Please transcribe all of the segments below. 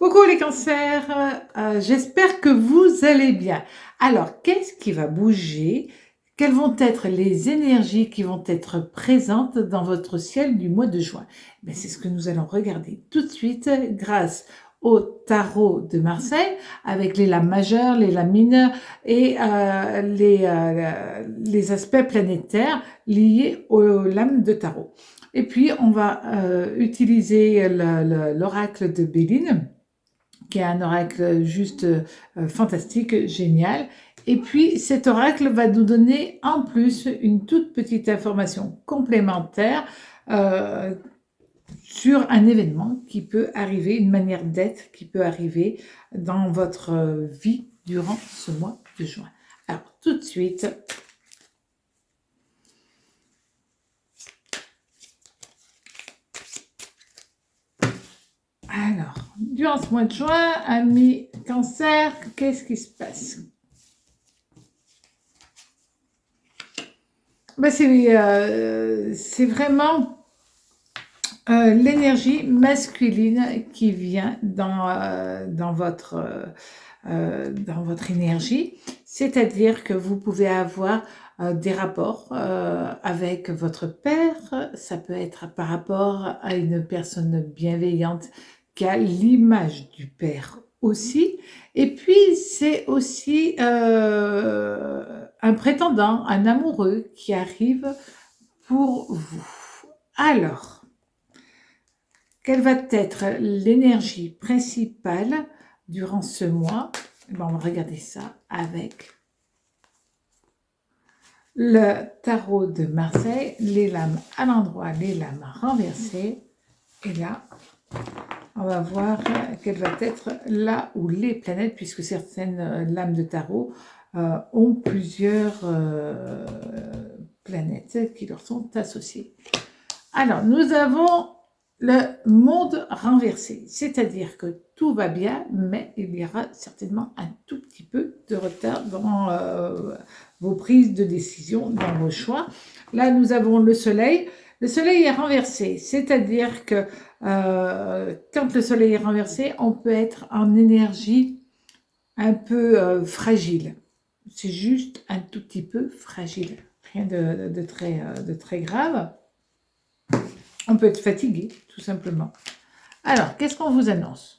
Coucou les cancers, j'espère que vous allez bien. Alors, qu'est-ce qui va bouger? Quelles vont être les énergies qui vont être présentes dans votre ciel du mois de juin? C'est ce que nous allons regarder tout de suite grâce au tarot de Marseille avec les lames majeures, les lames mineures et les aspects planétaires liés aux lames de tarot. Et puis, on va utiliser l'oracle de Béline qui est un oracle juste fantastique, génial. Et puis cet oracle va nous donner en plus une toute petite information complémentaire euh, sur un événement qui peut arriver, une manière d'être qui peut arriver dans votre vie durant ce mois de juin. Alors tout de suite, alors, durant ce mois de juin, amis cancer, qu'est-ce qui se passe? C'est vraiment l'énergie masculine qui vient dans votre énergie. C'est-à-dire que vous pouvez avoir des rapports avec votre père. Ça peut être par rapport à une personne bienveillante qui a l'image du père aussi. Et puis, c'est aussi un prétendant, un amoureux qui arrive pour vous. Alors, quelle va être l'énergie principale durant ce mois? On va regarder ça avec le tarot de Marseille, les lames à l'endroit, les lames renversées. Et là, on va voir quelle va être là où les planètes, puisque certaines lames de tarot ont plusieurs planètes qui leur sont associées. Alors, nous avons le monde renversé, c'est-à-dire que tout va bien, mais il y aura certainement un tout petit peu de retard dans vos prises de décision, dans vos choix. Là, nous avons le soleil. Le soleil est renversé, c'est-à-dire que quand le soleil est renversé, on peut être en énergie un peu fragile. C'est juste un tout petit peu fragile, rien de très grave. On peut être fatigué, tout simplement. Alors, qu'est-ce qu'on vous annonce?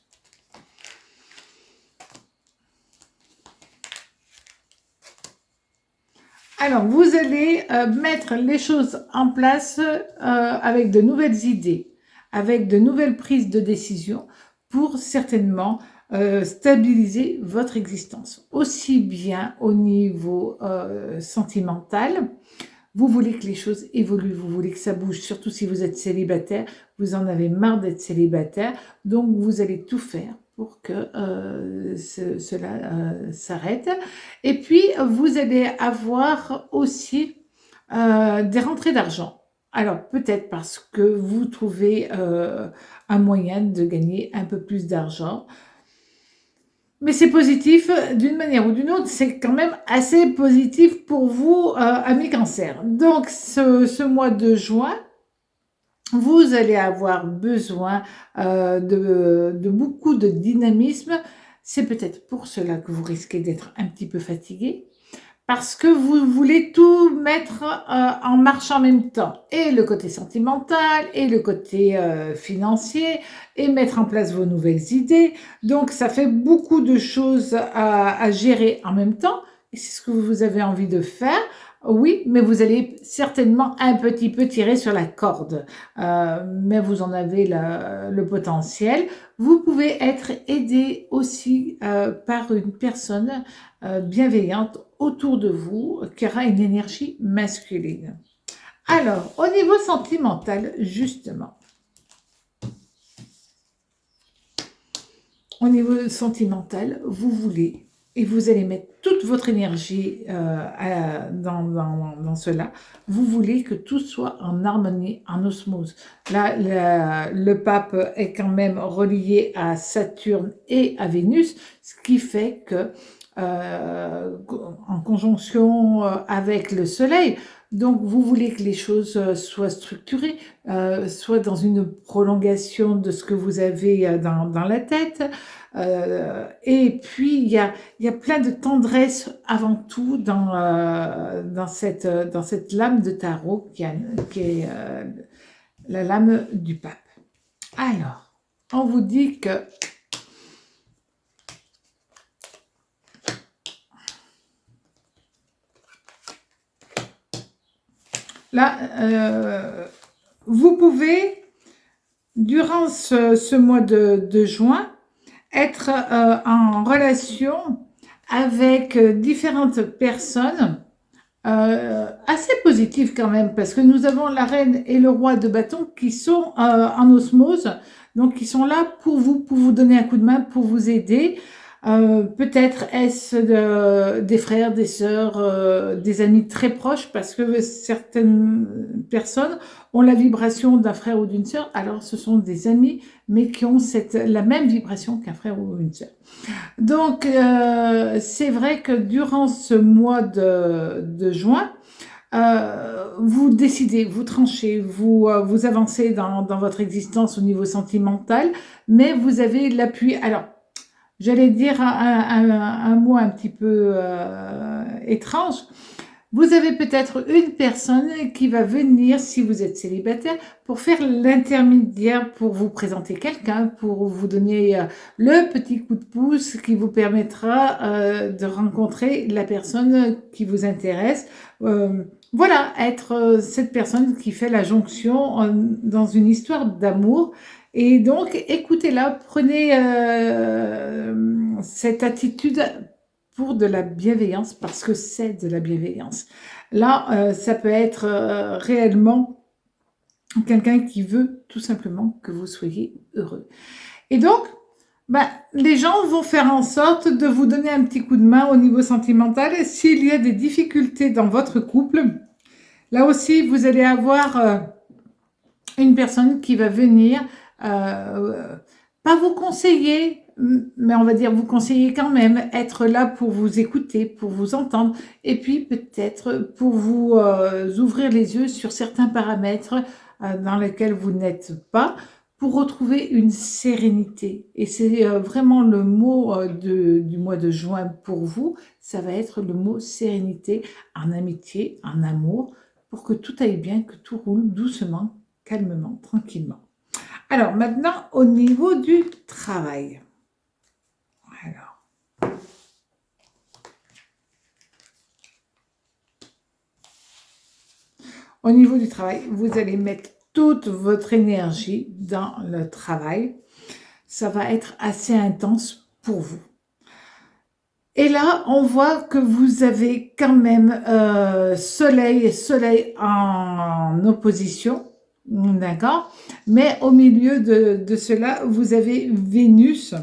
Alors, vous allez mettre les choses en place avec de nouvelles idées, avec de nouvelles prises de décision pour certainement stabiliser votre existence, aussi bien au niveau sentimental. Vous voulez que les choses évoluent, vous voulez que ça bouge, surtout si vous êtes célibataire, vous en avez marre d'être célibataire, donc vous allez tout faire pour que cela s'arrête. Et puis, vous allez avoir aussi des rentrées d'argent. Alors, peut-être parce que vous trouvez un moyen de gagner un peu plus d'argent. Mais c'est positif d'une manière ou d'une autre, c'est quand même assez positif pour vous, amis cancer. Donc, ce mois de juin, vous allez avoir besoin de beaucoup de dynamisme. C'est peut-être pour cela que vous risquez d'être un petit peu fatigué, parce que vous voulez tout mettre en marche en même temps, et le côté sentimental, et le côté financier, et mettre en place vos nouvelles idées. Donc ça fait beaucoup de choses à gérer en même temps, et c'est ce que vous avez envie de faire. Oui, mais vous allez certainement un petit peu tirer sur la corde, mais vous en avez le potentiel. Vous pouvez être aidé aussi par une personne bienveillante autour de vous qui aura une énergie masculine. Alors, au niveau sentimental, justement, au niveau sentimental, vous voulez et vous allez mettre toute votre énergie dans cela. Vous voulez que tout soit en harmonie, en osmose. Là, le pape est quand même relié à Saturne et à Vénus, ce qui fait que en conjonction avec le soleil, Donc, vous voulez que les choses soient structurées, soit dans une prolongation de ce que vous avez dans la tête. Et puis, il y a plein de tendresse avant tout dans cette lame de tarot qui est la lame du pape. Alors, on vous dit que là, vous pouvez, durant ce mois de juin, être en relation avec différentes personnes assez positives quand même, parce que nous avons la reine et le roi de bâton qui sont en osmose, donc qui sont là pour vous donner un coup de main, pour vous aider. Peut-être est-ce des frères, des sœurs, des amis très proches, parce que certaines personnes ont la vibration d'un frère ou d'une sœur, alors ce sont des amis, mais qui ont la même vibration qu'un frère ou une sœur. Donc, c'est vrai que durant ce mois de juin, vous décidez, vous tranchez, vous avancez dans votre existence au niveau sentimental, mais vous avez l'appui. Alors, j'allais dire un mot un petit peu étrange. Vous avez peut-être une personne qui va venir, si vous êtes célibataire, pour faire l'intermédiaire, pour vous présenter quelqu'un, pour vous donner le petit coup de pouce qui vous permettra de rencontrer la personne qui vous intéresse. Voilà, être cette personne qui fait la jonction dans une histoire d'amour. Et donc, écoutez-la, prenez cette attitude pour de la bienveillance, parce que c'est de la bienveillance. Là, ça peut être réellement quelqu'un qui veut tout simplement que vous soyez heureux. Et donc, les gens vont faire en sorte de vous donner un petit coup de main au niveau sentimental. Et s'il y a des difficultés dans votre couple, là aussi, vous allez avoir une personne qui va venir pas vous conseiller, mais on va dire vous conseiller quand même, être là pour vous écouter, pour vous entendre, et puis peut-être pour vous ouvrir les yeux sur certains paramètres dans lesquels vous n'êtes pas, pour retrouver une sérénité. Et c'est vraiment le mot du mois de juin pour vous, ça va être le mot sérénité en amitié, en amour, pour que tout aille bien, que tout roule doucement, calmement, tranquillement. Alors maintenant, au niveau du travail. Alors, au niveau du travail, vous allez mettre toute votre énergie dans le travail. Ça va être assez intense pour vous. Et là, on voit que vous avez quand même soleil en opposition. D'accord? Mais au milieu de cela, vous avez Vénus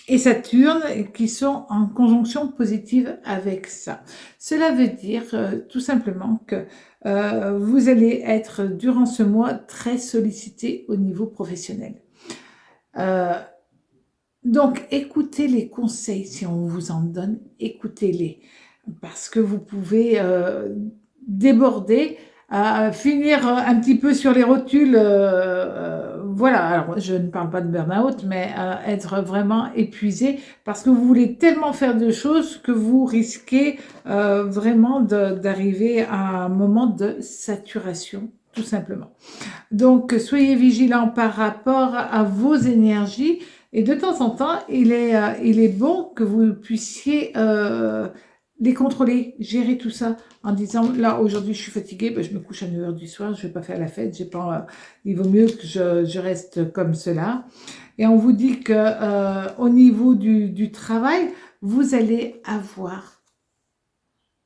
et Saturne qui sont en conjonction positive avec ça. Cela veut dire tout simplement que vous allez être durant ce mois très sollicité au niveau professionnel. Donc, écoutez les conseils, si on vous en donne, écoutez-les, parce que vous pouvez déborder, finir un petit peu sur les rotules, voilà, alors je ne parle pas de burn-out, mais être vraiment épuisé, parce que vous voulez tellement faire de choses que vous risquez vraiment d'arriver à un moment de saturation, tout simplement. Donc, soyez vigilants par rapport à vos énergies, et de temps en temps, il est bon que vous puissiez les contrôler, gérer tout ça en disant, là, aujourd'hui, je suis fatiguée, je me couche à 9h du soir, je ne vais pas faire la fête, il vaut mieux que je reste comme cela. Et on vous dit que au niveau du travail, vous allez avoir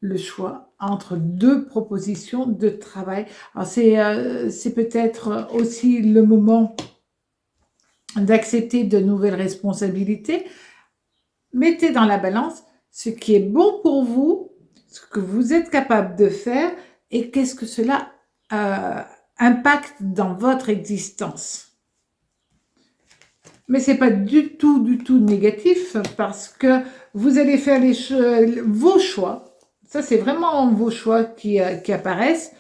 le choix entre deux propositions de travail. Alors, c'est peut-être aussi le moment d'accepter de nouvelles responsabilités. Mettez dans la balance ce qui est bon pour vous, ce que vous êtes capable de faire et qu'est-ce que cela impacte dans votre existence. Mais ce n'est pas du tout négatif parce que vous allez faire vos choix. Ça, c'est vraiment vos choix qui apparaissent.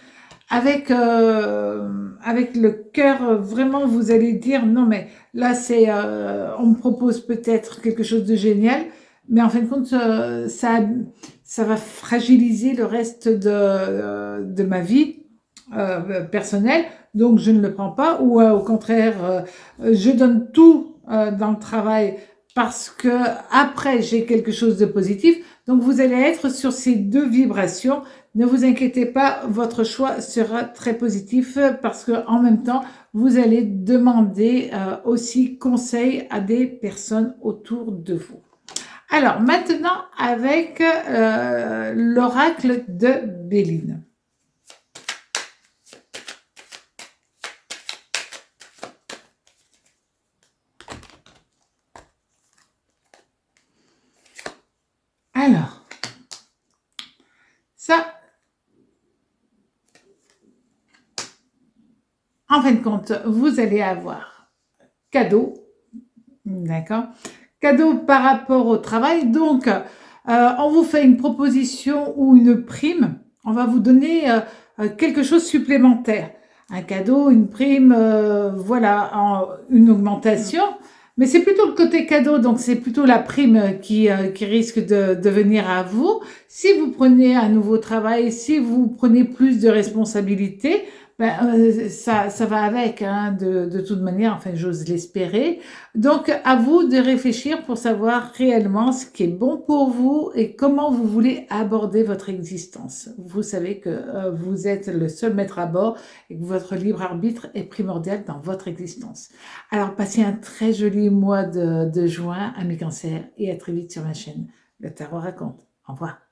Avec le cœur, vraiment, vous allez dire, non, mais là, on me propose peut-être quelque chose de génial, mais en fin de compte, ça va fragiliser le reste de ma vie personnelle, donc je ne le prends pas, ou au contraire, je donne tout dans le travail parce que après j'ai quelque chose de positif. Donc vous allez être sur ces deux vibrations. Ne vous inquiétez pas, votre choix sera très positif parce que en même temps, vous allez demander aussi conseil à des personnes autour de vous. Alors maintenant, avec l'oracle de Béline. Alors, ça, en fin de compte, vous allez avoir cadeau, d'accord? Cadeau par rapport au travail. Donc, on vous fait une proposition ou une prime. On va vous donner quelque chose supplémentaire. Un cadeau, une prime, voilà, une augmentation. Mais c'est plutôt le côté cadeau, donc c'est plutôt la prime qui risque de venir à vous. Si vous prenez un nouveau travail, si vous prenez plus de responsabilités, ben, ça va avec, hein, de toute manière, enfin j'ose l'espérer. Donc, à vous de réfléchir pour savoir réellement ce qui est bon pour vous et comment vous voulez aborder votre existence. Vous savez que vous êtes le seul maître à bord et que votre libre arbitre est primordial dans votre existence. Alors, passez un très joli mois de juin, amis cancers, et à très vite sur ma chaîne. Le Tarot raconte. Au revoir.